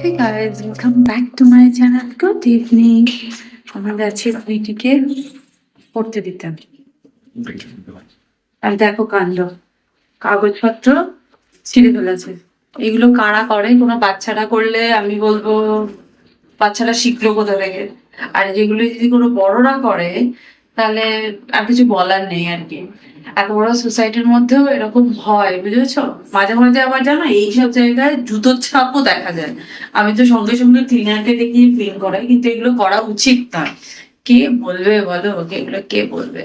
Hey guys, welcome back to my channel. Good evening. আমরা যাচ্ছি সুইটিকে পড়তে দিতে। আর দেখো কাণ্ড, কাগজপত্র ছিঁড়ে ফেলেছে। এগুলো কারা করে? কোনো বাচ্চারা করলে আমি বলবো বাচ্চারা শিখলো কোথা থেকে। আর যেগুলো যদি কোনো বড়রা করে তাহলে আর কিছু বলার নেই আর কি। এত বড় সোসাইটির মধ্যেও এরকম হয়, বুঝেছো? মাঝে মাঝে আবার জানো এইসব জায়গায় জুতোর ছাপও দেখা যায়। আমি তো সঙ্গে সঙ্গে ক্লিনারকে দেখিয়ে ক্লিন করাই, কিন্তু এগুলো করা উচিত নয়। কে বলবে বলো? এগুলো কে বলবে?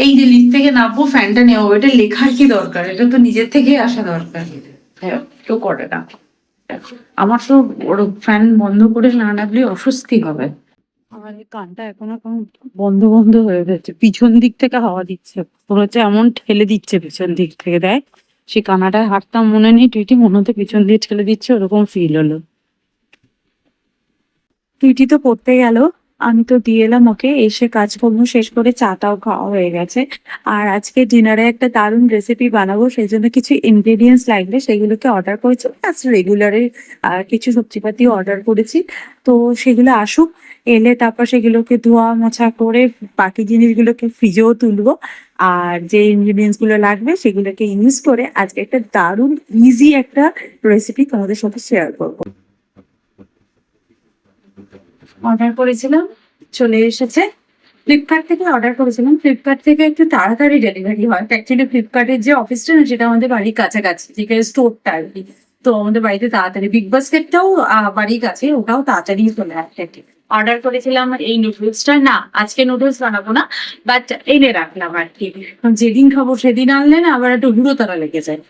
এই যে লিফট থেকে নামবো, ফ্যানটা নেবো, এটা লেখার কি দরকার? এটা তো নিজের থেকেই আসা দরকার। হ্যাঁ, কেউ করে না। আমার তো ওর ফ্যান বন্ধ করে না রাখলে অস্বস্তি হবে। আমার এই কানটা এখন এখন বন্ধ বন্ধ হয়ে যাচ্ছে, পিছন দিক থেকে হাওয়া দিচ্ছে। পুরো হচ্ছে এমন ঠেলে দিচ্ছে পিছন দিক থেকে, দেয় সে কানাটায় হাঁটতাম মনে নেই, টুইটি মনে হতে পিছন দিয়ে ঠেলে দিচ্ছে, ওরকম ফিল হলো। টুইটি তো পড়তে গেল, আমি তো দিয়ে এলাম ওকে। এসে কাজকর্ম শেষ করে চাটাও খাওয়া হয়ে গেছে। আর আজকে ডিনারে একটা দারুণ রেসিপি বানাবো, সেই জন্য কিছু ইনগ্রেডিয়েন্টস লাগবে, সেগুলোকে অর্ডার করেছি। প্লাস রেগুলারের কিছু সবজিপাতিও অর্ডার করেছি। তো সেগুলো আসুক, এলে তারপর সেগুলোকে ধোয়া মোছা করে বাকি জিনিসগুলোকে ফ্রিজেও তুলবো। আর যে ইনগ্রেডিয়েন্টস গুলো লাগবে সেগুলোকে ইউজ করে আজকে একটা দারুণ ইজি একটা রেসিপি তোমাদের সাথে শেয়ার করবো। অর্ডার করেছিলাম, চলে এসেছে। ফ্লিপকার্ট থেকে অর্ডার করেছিলাম। ফ্লিপকার্ট থেকে একটু তাড়াতাড়ি ডেলিভারি হয়। অ্যাকচুয়ালি ফ্লিপকার্টের যে অফিসটা না, সেটা আমাদের বাড়ির কাছাকাছি, যেখানে স্টোরটা আর কি। তো আমাদের বাড়িতে তাড়াতাড়ি, বিগ বাস্কেটটাও বাড়ির কাছে, ওটাও তাড়াতাড়ি চলে আসে। অর্ডার করেছিলাম এই নুডলসটা। না, আজকে নুডলস বানাবো না, বাট এনে রাখলাম আর কি। যেদিন খাবো সেদিন আনলে না আবার একটু হুড়োতাড়া লেগে যায়।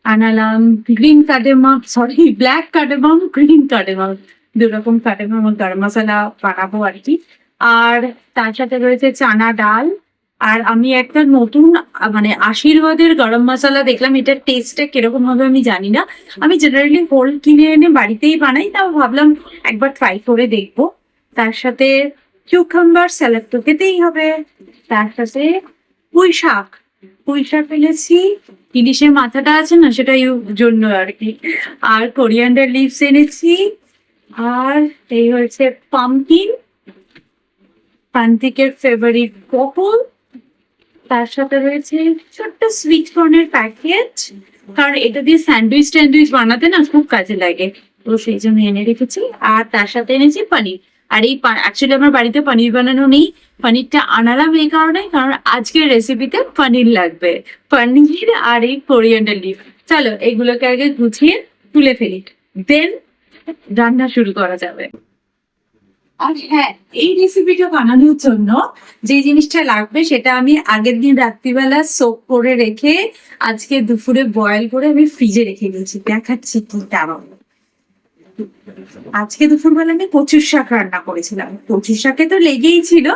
আনালাম গ্রিন কার্ডেমাম, সরি ব্ল্যাক কার্ডেমাম, গ্রিন কার্ডেমাম, দুরকম কার্ডেমাম গরম মশলা বানাবো আর কি। আর তার সাথে রয়েছে চানা ডাল। আর আমি একটা নতুন মানে আশীর্বাদের গরম মশলা দেখলাম, এটার টেস্টটা কিরকম হবে আমি জানি না। আমি জেনারেলি হোল কিনে এনে বাড়িতেই বানাই, তাও ভাবলাম একবার ট্রাই করে দেখবো। তার সাথে কিউকাম্বার স্যালাড তো খেতেই হবে। তার সাথে পুঁই শাক, পুঁই শাক এনেছি। ইলিশের মাথাটা আছে না, সেটা জন্য আর কি। আর কোরিয়ান্ডার লিভস এনেছি। আর এই হচ্ছে পামকিন, প্রান্তিকের ফেভারিট পটল। তার সাথে রয়েছে ছোট্ট সুইট কর্নের প্যাকেট, কারণ এটা দিয়ে স্যান্ডউইচ ট্যান্ডউইচ বানাতে না খুব কাজে লাগে, তো সেই জন্য এনে রেখেছি। আর তার সাথে এনেছি পনির। আর এই অ্যাকচুয়ালি আমার বাড়িতে পনির বানানো নেই। পনিরটা আনালাম এই কারণে, কারণ আজকের রেসিপিতে পনির লাগবে। পনির আর এই কোরিয়ান্ডার লিফ। চলো এগুলোকে আগে গুছিয়ে তুলে ফেলি, দেন রান্না শুরু করা যাবে। আর হ্যাঁ, এই রেসিপিটা বানানোর জন্য যে জিনিসটা লাগবে সেটা আমি আগের দিন রাত্রিবেলা সোক করে রেখে আজকে দুপুরে বয়েল করে আমি ফ্রিজে রেখে দিয়েছি। দেখাচ্ছি কি তেমন। আজকে দুপুরবেলা আমি কচুর শাক রান্না করেছিলাম, কচুর শাকে তো লেগেই ছিল।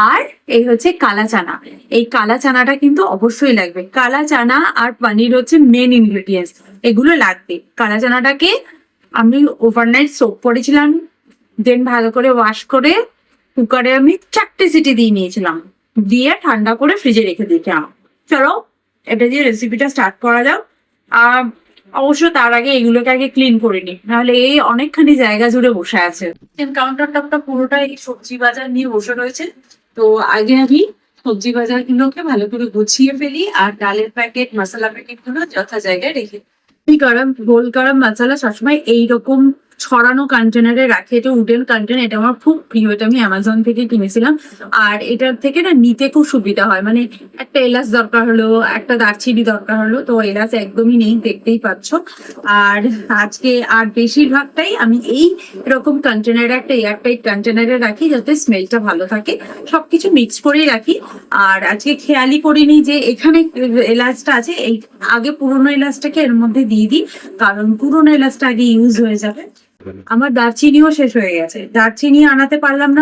আর এই হচ্ছে কালা চানা। এই কালা চানাটা কিন্তু অবশ্যই লাগবে। কালা চানা আর পনির হচ্ছে মেন ইনগ্রেডিয়েন্টস, এগুলো লাগবে। কালা চানাটাকে আমি ওভারনাইট সোক করেছিলাম, দেন ভালো করে ওয়াশ করে কুকারে আমি 4টে সিটি দিয়ে নিয়েছিলাম, দিয়ে ঠান্ডা করে ফ্রিজে রেখে দিয়েছিলাম। চলো এটা দিয়ে রেসিপিটা স্টার্ট করা যাক। আর অবশ্য তার আগে এগুলোকে আগে ক্লিন করে নি, নাহলে এই অনেকখানি জায়গা জুড়ে বসে আছে। কিচেন কাউন্টার টপটা পুরোটাই সবজি বাজার নিয়ে বসে রয়েছে। তো আগে আমি সবজি বাজার গুলোকে ভালো করে গুছিয়ে ফেলি, আর ডালের প্যাকেট মশলা প্যাকেট গুলো যথা জায়গায় রেখে। গরম গোল গরম মশলা সবসময় এইরকম ছড়ানো কন্টেনারে রাখি। এটা উডেন কন্টেনার, এটা আমার খুব প্রিয়, এটা আমি অ্যামাজন থেকে কিনেছিলাম। আর এটার থেকে না নিতে খুব সুবিধা হয়, মানে একটা এলাচ দরকার হলো, একটা দারচিনি দরকার হলো, তো এলাচ একদমই নেই, দেখতেই পাচ্ছ। আর আজকে আর বেশিরভাগটাই আমি এই এরকম কন্টেনারে, একটা এয়ারটাইট কন্টেনারে রাখি, যাতে স্মেলটা ভালো থাকে। সবকিছু মিক্স করেই রাখি। আর আজকে খেয়ালই করিনি যে এখানে এলাচটা আছে, এই আগে পুরোনো এলাচটাকে এর মধ্যে দিয়ে দিই, কারণ পুরোনো এলাচটা আগে ইউজ হয়ে যাবে। আমার দারচিনিও শেষ হয়ে গেছে, দারচিনি আনলাম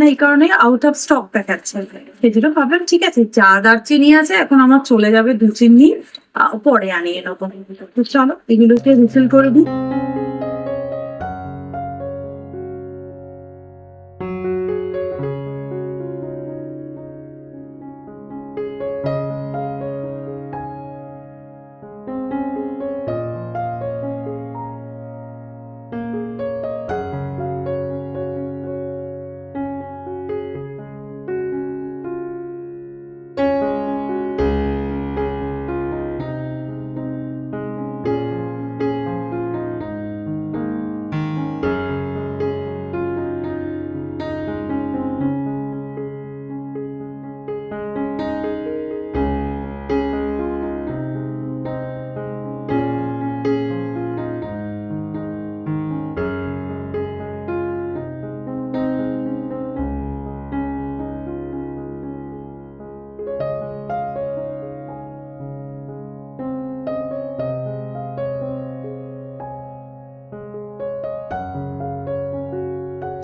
না এই কারণে আউট অফ স্টক দেখাচ্ছে। সেই জন্য ভাবলাম ঠিক আছে, যা দারচিনি আছে এখন আমার চলে যাবে 2-3 দিন, পরে আনি এরকম। তো চলো এগুলোকে রিফিল করে দিই।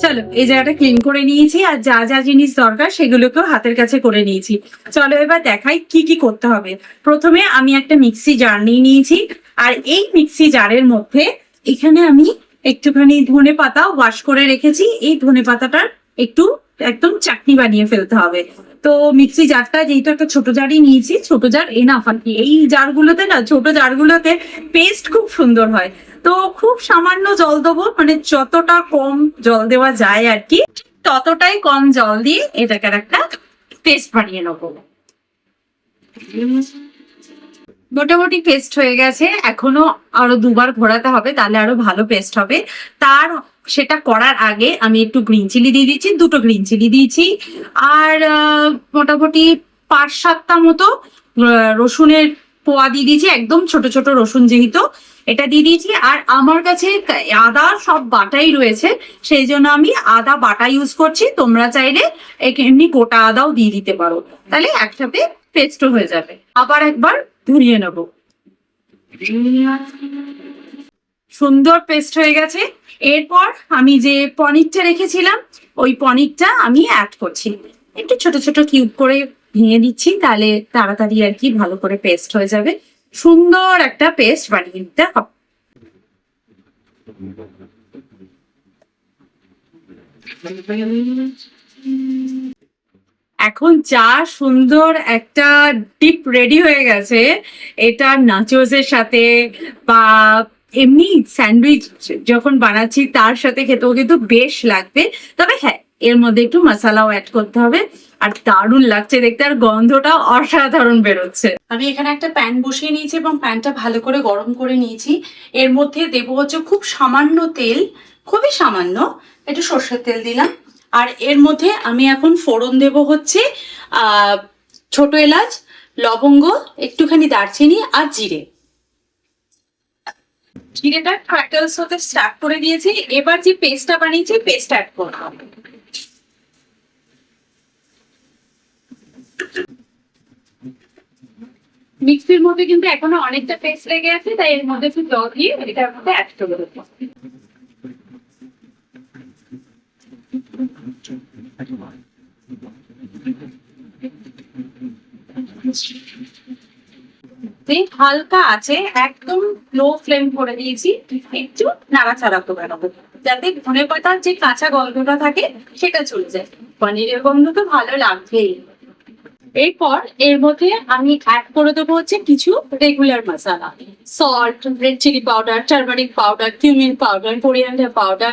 চলো এই জায়গাটা ক্লিন করে নিয়েছি, আর যা যা জিনিস দরকার সেগুলোকেও হাতের কাছে করে নিয়েছি। চলো এবার দেখাই কি কি করতে হবে। প্রথমে আমি একটা মিক্সি জার নিয়ে নিয়েছি, আর এই মিক্সি জারের মধ্যে এখানে আমি একটুখানি ধনে পাতা ওয়াশ করে রেখেছি। এই ধনে পাতাটার একটু একদম চাটনি বানিয়ে ফেলতে হবে। তো মিক্সি জারটা যেহেতু একটা ছোট জারই নিয়েছি, ছোট জার এনাফ আর কি। এই জারগুলোতে না, ছোট জারগুলোতে পেস্ট খুব সুন্দর হয়। তো খুব সামান্য জল দেবো, মানে যতটা কম জল দেওয়া যায় আর কি, ততটাই কম জল দিয়ে এটাকে একটা পেস্ট বানিয়ে নেবো। মোটামুটি পেস্ট হয়ে গেছে, এখনো আরো দুবার ঘোরাতে হবে, তাহলে আরো ভালো পেস্ট হবে। সেটা করার আগে আমি একটু গ্রিন চিলি দিয়ে দিচ্ছি, 2টো গ্রিন চিলি দিয়েছি, আর মোটামুটি 5-7টা মতো রসুনের পোয়া দিয়ে দিয়েছি, একদম ছোট ছোট রসুন যেহেতু, এটা দিয়ে দিয়েছি। আর আমার কাছে আদা সব বাটাই রয়েছে, সেই জন্য আমি আদা বাটা ইউজ করছি। তোমরা চাইলে এমনি গোটা আদাও দিয়ে দিতে পারো, তাহলে একসাথে পেস্টও হয়ে যাবে। আবার একবার ধুরিয়ে নেব। সুন্দর পেস্ট হয়ে গেছে। এরপর আমি যে পনিরটা রেখেছিলাম, ওই পনিরটা আমি অ্যাড করছি। একটু ছোট ছোট কিউব করে ভেঙে দিচ্ছি, তাহলে তাড়াতাড়ি আর কি ভালো করে পেস্ট হয়ে যাবে। সুন্দর একটা পেস্ট বানিয়ে নিতে হবে। এখন যা সুন্দর একটা ডিপ রেডি হয়ে গেছে, এটা নাচোসের সাথে বা এমনি স্যান্ডউইচ যখন বানাচ্ছি তার সাথে খেতেও কিন্তু বেশ লাগবে। তবে হ্যাঁ, এর মধ্যে একটু মশলাও অ্যাড করতে হবে। আর দারুণ লাগছে দেখতে, আর গন্ধটা অসাধারণ বেরোচ্ছে। আমি এখানে একটা প্যান বসিয়ে নিয়েছি এবং প্যানটা ভালো করে গরম করে নিয়েছি। এর মধ্যে দেবো হচ্ছে খুব সামান্য তেল, খুবই সামান্য, একটু সর্ষের তেল দিলাম। আর এর মধ্যে আমি এখন ফোড়ন দেব হচ্ছে ছোট এলাচ, লবঙ্গ, একটুখানি দারচিনি আর জিরে। জিরেটা ক্র্যাকলস হতে স্টার্ট করে দিয়েছি। এবার যে পেস্টটা বানিয়েছি পেস্ট অ্যাড করব। মিক্সির মধ্যে কিন্তু এখনো অনেকটা পেস্ট লেগে আছে, তাই এর মধ্যে একটু জল দিয়ে এটার মধ্যে অ্যাড করে দেবো। হালকা আছে, একদম লো ফ্লেম করে দিয়েছি, একটু নাড়াচাড়া করে নেবো যাতে ধনে পাতার যে কাঁচা গন্ধটা থাকে সেটা চলে যায়। পনিরের গন্ধ তো ভালো লাগবেই। এরপর এর মধ্যে আমি অ্যাড করে দেবো হচ্ছে কিছু রেগুলার মশলা, salt, red chilli powder, turmeric powder, cumin powder, coriander powder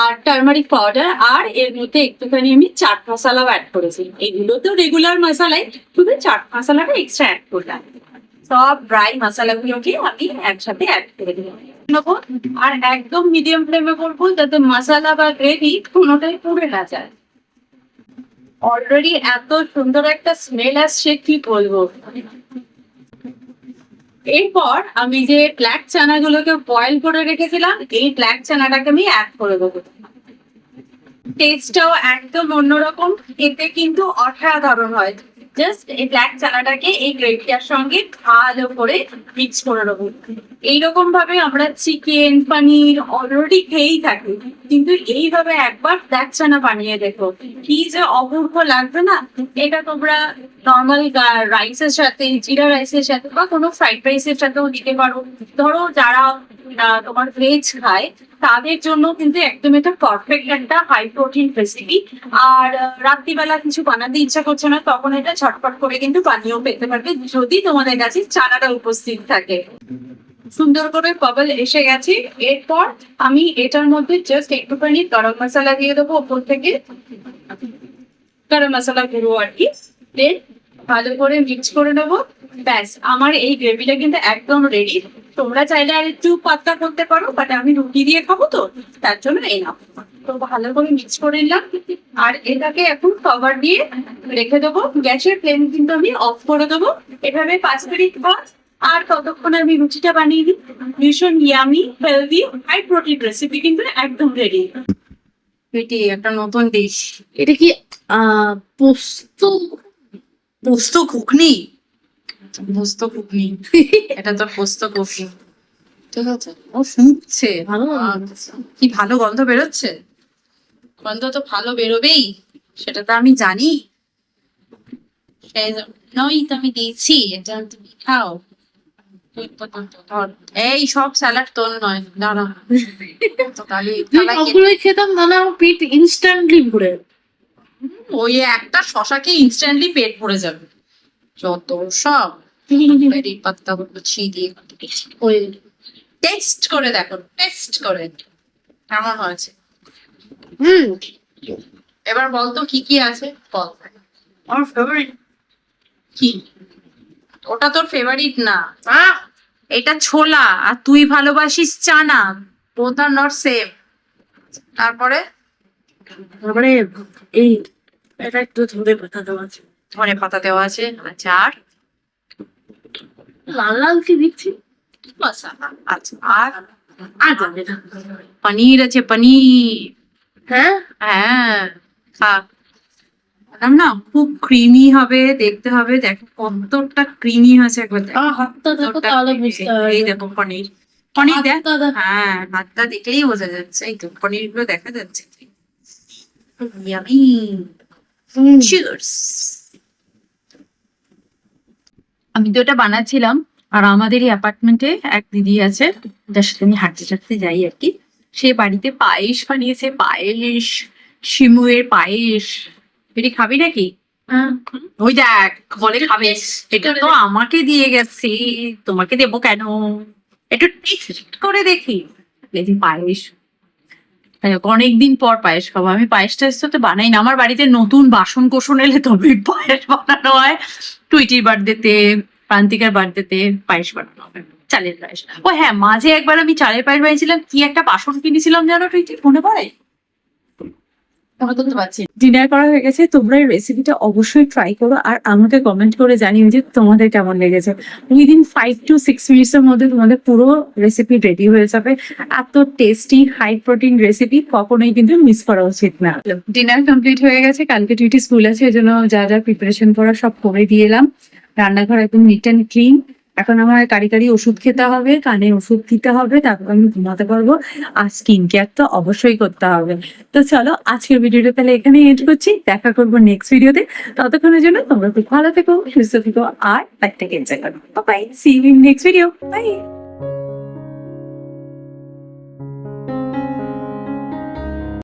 আর টার্মারিক পাউডার। আর এর মধ্যে একটুখানি আমি চাট মশলাও অ্যাড করেছি। এগুলো তো রেগুলার মশলাই, শুধু চাট মশলাটা এক্সট্রা অ্যাড করলাম। সব ড্রাই মশলাগুলোকে আমি একসাথে অ্যাড করে নেবো, আর একদম মিডিয়াম ফ্লেমে করবো যাতে মশলা বা গ্রেভি কোনোটাই পুড়ে না যায়। অলরেডি এত সুন্দর একটা স্মেল আসছে কি বলবো। এরপর আমি যে ব্ল্যাক চানাগুলোকে বয়েল করে রেখেছিলাম, এই ব্ল্যাক চানাটাকে আমি অ্যাড করে দেবো। টেস্টটাও একদম অন্যরকম, এতে কিন্তু অসাধারণ হয়। জাস্ট এই ব্ল্যাক চানাটাকে এই গ্রেভিটার সঙ্গে ভালো করে মিক্স করে নেবো। এইরকম ভাবে আমরা চিকেন, পনির অলরেডি খেয়েই থাকি, কিন্তু এইভাবে একবার ব্ল্যাক চানা বানিয়ে দেখো, কি যে অপূর্ব লাগবে না। এটা তোমরা নর্মাল রাইসের সাথে, জিরা রাইসের সাথে বা কোনো ফ্রাইড রাইসের সাথেও দিতে পারো। ধরো যারা তোমার ভেজ খায় তাদের জন্য কিন্তু একদম এটা পারফেক্ট একটা হাই প্রোটিন রেসিপি। আর রাত্রিবেলা কিছু বানাতে ইচ্ছা করছে না, তখন এটা ঝটপট করে কিন্তু বানিয়েও পেতে পারবে যদি তোমাদের কাছে চানাটা উপস্থিত থাকে। সুন্দর করে বাবল এসে গেছে। এরপর আমি এটার মধ্যে জাস্ট একটুখানি গরম মশলা দিয়ে দেবো ওপর থেকে, গরম মশলা গুঁড়ো আর কি। দেন ভালো করে মিক্স করে নেবো। ব্যাস, আমার এই গ্রেভিটা কিন্তু একদম রেডি। তোমরা চাইলে আর একটু পাতলা করতে পারো, বাট আমি রুটি দিয়ে খাবো তো, তার জন্য এই নাও। তো ভালো করে মিক্স করে নিলাম, আর এটাকে এখন কভার দিয়ে রেখে দেবো। গ্যাসের ফ্লেম কিন্তু আমি অফ করে দেবো। এভাবে 5 মিনিট পর আর ততক্ষণ আমি রুটিটা বানিয়ে দিই। ভীষণ yummy, healthy, high protein recipe কিন্তু একদম রেডি। এটি একটা নতুন ডিশ। এটা কি পোস্ত? পোস্ত ঘুগনি? পোস্ত ঘুগনি, এটা তো পোস্ত ঘুগনি। ঠিক আছে, ও শুনছে ভালো কি ভালো গন্ধ বেরোচ্ছে। গন্ধ তো ভালো বেরোবেই, সেটা তো আমি জানি, সেই জন্যই তো আমি দিয়েছি। এটা তুমি খাও। ধর, এই সব স্যালাড তোর নয়, দাঁড়া। তো তাহলে যদি থালায় সবগুলোই খেতাম তাহলে আমার পেট ইনস্ট্যান্টলি ভরে যেত। ওই একটা শশাকে ইনস্ট্যান্টলি পেট ভরে যাবে। যত সব কারি পাত্তা গুছি দিয়ে ওই টেস্ট করে দেখো, টেস্ট করে কেমন হয়েছে। হুম, এবার বলতো কি কি আছে, বল। আমার ফেভারিট। কি? ওটা তোর ফেভারিট না, এটা ছোলা, আর তুই ভালোবাসিস চানা। Both are not same. তারপরে তারপরে এই এটা একটু ধরে পাতা দেওয়া আছে। ধনে পাতা দেওয়া আছে। আচ্ছা, আর লাল লাল কি দেখছি। মশলা। আচ্ছা, আর আর জানি না। পনির আছে, পনির। হ্যাঁ, হ্যাঁ, খা। বললাম না, খুব ক্রিমি হবে, দেখতে হবে। দেখো কতটা ক্রিমি হয়েছে একবার দেখো। আমার হাতটা দেখো কতটা তাহলে creamy। বুঝতে এই পারবে। দেখো পনির, পনির দেখ। হাতটা দেখো। হ্যাঁ, হাতটা দেখলেই বোঝা যাচ্ছে। এই তো পনির গুলো দেখা যাচ্ছে। ইয়ামি। হুম, চিয়ার্স। আমি তো এটা বানাচ্ছিলাম, আর আমাদেরই অ্যাপার্টমেন্টে এক দিদি আছে, যার সাথে আমি হাঁটতে হাঁটতে যাই আর কি। সে বাড়িতে পায়েস বানিয়েছে, পায়েস, শিমুয়ের পায়েস। এটি খাবি নাকি? হ্যাঁ, ওই দেখ, বলে খাবে। এটা তো আমাকে দিয়ে গেছে, তোমাকে দেবো কেন? একটু টেস্ট করে দেখি। দেখি পায়েস। অনেকদিন পর পায়েস খাবো। আমি পায়েস টায়েস তো বানাই না, আমার বাড়িতে নতুন বাসন কোসন এলে তবে পায়েস বানানো হয়। টুইটির বার্থডেতে, প্রান্তিকার বার্থডেতে পায়েস বানানো হবে, চালের পায়েস। ও হ্যাঁ, মাঝে একবার আমি চালের পায়েস বানিয়েছিলাম। কি একটা বাসন কিনেছিলাম জানো টুইটি, মনে পড়ে? মনে করতে পারছি। ডিনার করা হয়ে গেছে, তোমরা এই রেসিপিটা অবশ্যই ট্রাই করো, আর আমাকে কমেন্ট করে জানিও যে তোমাদের কেমন লেগেছে। উইদিন 5 to 6 মিনিটস এর মধ্যে তোমাদের পুরো রেসিপি রেডি হয়ে যাবে। এত টেস্টি হাই প্রোটিন রেসিপি কখনোই কিন্তু মিস করা উচিত না। ডিনার কমপ্লিট হয়ে গেছে, কালকে টুইটি স্কুল আছে, এই জন্য যা যা প্রিপারেশন করা সব করে দিয়ে এলাম। রান্নাঘর একদম নিট অ্যান্ড ক্লিন। এখন আমার কারি কারি ওষুধ খেতে হবে, কানে ওষুধ দিতে হবে, তারপর আমি ঘুমাতে পারবো। আর স্কিন কেয়ার তো অবশ্যই করতে হবে। তো চলো, আজকের ভিডিওটা তাহলে এখানে এন্ড করছি। দেখা করবো নেক্সট ভিডিওতে। ততক্ষণের জন্য তোমরা খুব ভালো থেকো, সুস্থ থেকো, আর লাইফটাকে এনজয় করো। Bye, see you in next video. By.